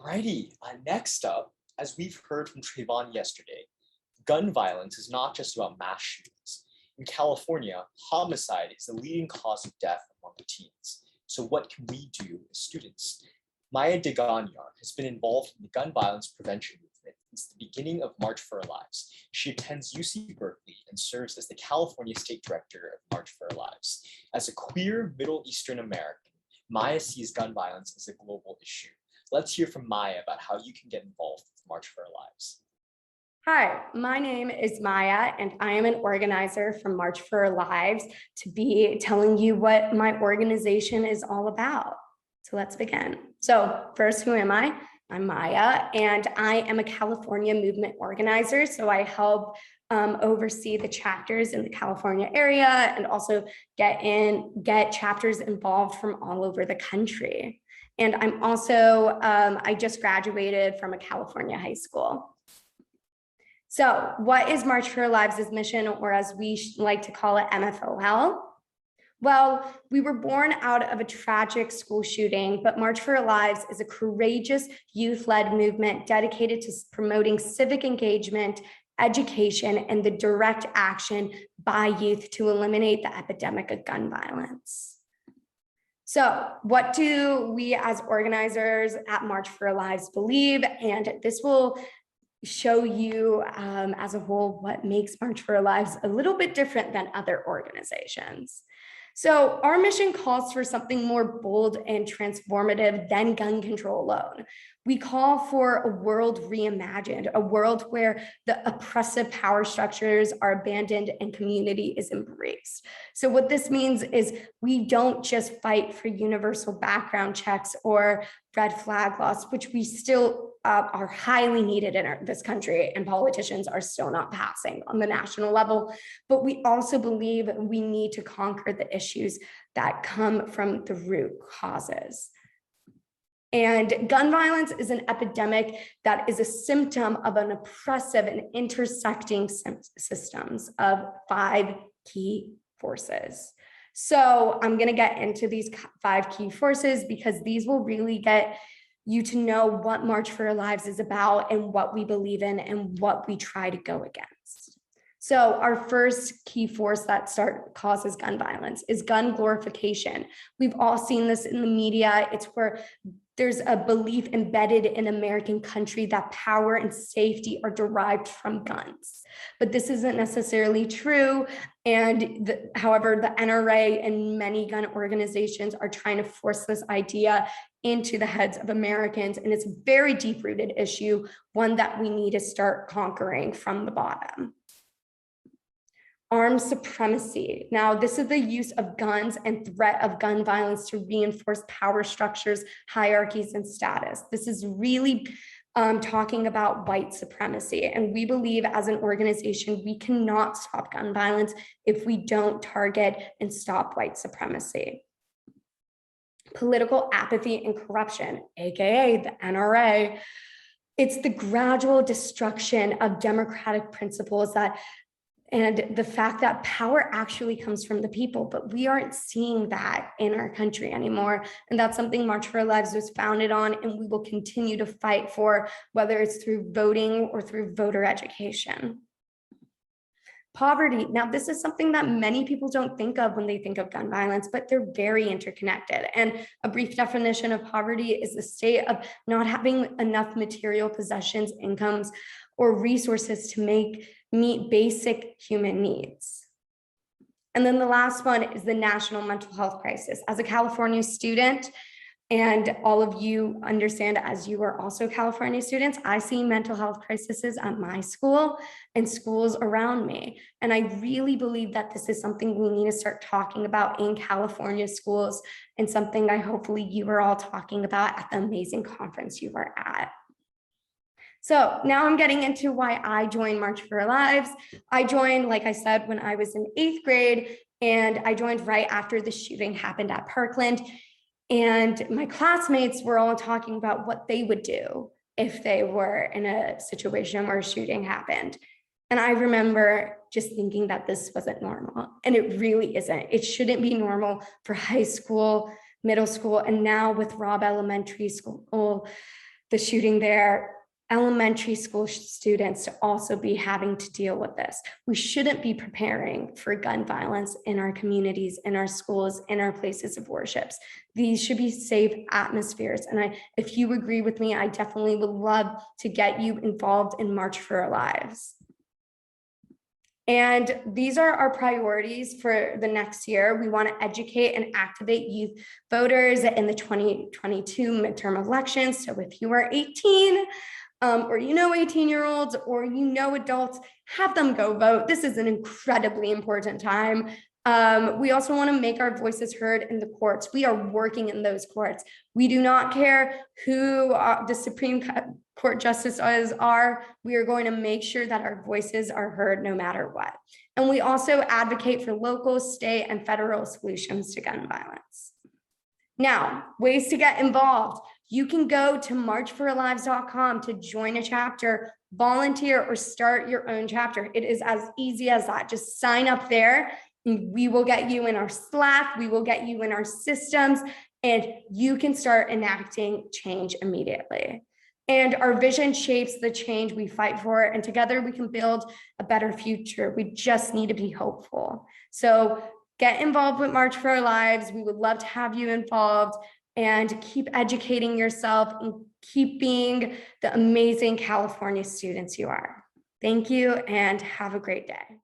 Alrighty, next up, as we've heard from Trayvon yesterday, gun violence is not just about mass shootings. In California, homicide is the leading cause of death among teens. So what can we do as students? Maya Deganyar has been involved in the gun violence prevention movement since the beginning of March for Our Lives. She attends UC Berkeley and serves as the California State Director of March for Our Lives. As a queer Middle Eastern American, Maya sees gun violence as a global issue. Let's hear from Maya about how you can get involved with March for Our Lives. Hi, my name is Maya, and I am an organizer from March for Our Lives to be telling you what my organization is all about. So let's begin. So first, who am I? I'm Maya, and I am a California movement organizer. So I help oversee the chapters in the California area and also get chapters involved from all over the country. And I'm also, I just graduated from a California high school. So what is March for Our Lives' mission, or as we like to call it, MFOL? Well, we were born out of a tragic school shooting, but March for Our Lives is a courageous youth-led movement dedicated to promoting civic engagement, education, and the direct action by youth to eliminate the epidemic of gun violence. So what do we as organizers at March for Our Lives believe? And this will show you as a whole what makes March for Our Lives a little bit different than other organizations. So our mission calls for something more bold and transformative than gun control alone. We call for a world reimagined, a world where the oppressive power structures are abandoned and community is embraced. So what this means is we don't just fight for universal background checks or red flag laws, which we still are highly needed in this country, and politicians are still not passing on the national level. But we also believe we need to conquer the issues that come from the root causes. And gun violence is an epidemic that is a symptom of an oppressive and intersecting systems of 5 key forces. So I'm going to get into these 5 key forces because these will really get you to know what March for Our Lives is about and what we believe in and what we try to go against. So our first key force that causes gun violence is gun glorification. We've all seen this in the media. It's where there's a belief embedded in American country that power and safety are derived from guns. But this isn't necessarily true. And however, the NRA and many gun organizations are trying to force this idea into the heads of Americans. And it's a very deep-rooted issue, one that we need to start conquering from the bottom. Armed supremacy. Now, this is the use of guns and threat of gun violence to reinforce power structures, hierarchies, and status. This is really talking about white supremacy. And we believe as an organization, we cannot stop gun violence if we don't target and stop white supremacy. Political apathy and corruption, AKA the NRA. It's the gradual destruction of democratic principles and the fact that power actually comes from the people, but we aren't seeing that in our country anymore. And that's something March for Our Lives was founded on, and we will continue to fight for, whether it's through voting or through voter education. Poverty. Now, this is something that many people don't think of when they think of gun violence, but they're very interconnected. And a brief definition of poverty is the state of not having enough material possessions, incomes, or resources to meet basic human needs. And then the last one is the national mental health crisis. As a California student, and all of you understand as you are also California students, I see mental health crises at my school and schools around me. And I really believe that this is something we need to start talking about in California schools, and something I hopefully you are all talking about at the amazing conference you are at. So now I'm getting into why I joined March for Our Lives. I joined, like I said, when I was in 8th grade, and I joined right after the shooting happened at Parkland. And my classmates were all talking about what they would do if they were in a situation where a shooting happened. And I remember just thinking that this wasn't normal, and it really isn't. It shouldn't be normal for high school, middle school, and now with Robb Elementary School, the shooting there, elementary school students to also be having to deal with this. We shouldn't be preparing for gun violence in our communities, in our schools, in our places of worships. These should be safe atmospheres. And if you agree with me, I definitely would love to get you involved in March for Our Lives. And these are our priorities for the next year. We want to educate and activate youth voters in the 2022 midterm elections. So if you are 18, or 18-year-olds, or adults, have them go vote. This is an incredibly important time. We also want to make our voices heard in the courts. We are working in those courts. We do not care who the Supreme Court justices are. We are going to make sure that our voices are heard no matter what. And we also advocate for local, state, and federal solutions to gun violence. Now, ways to get involved. You can go to marchforourlives.com to join a chapter, volunteer, or start your own chapter. It is as easy as that. Just sign up there. We will get you in our Slack. We will get you in our systems, and you can start enacting change immediately. And our vision shapes the change we fight for, and together we can build a better future. We just need to be hopeful. So get involved with March for Our Lives. We would love to have you involved, and keep educating yourself and keep being the amazing California students you are. Thank you and have a great day.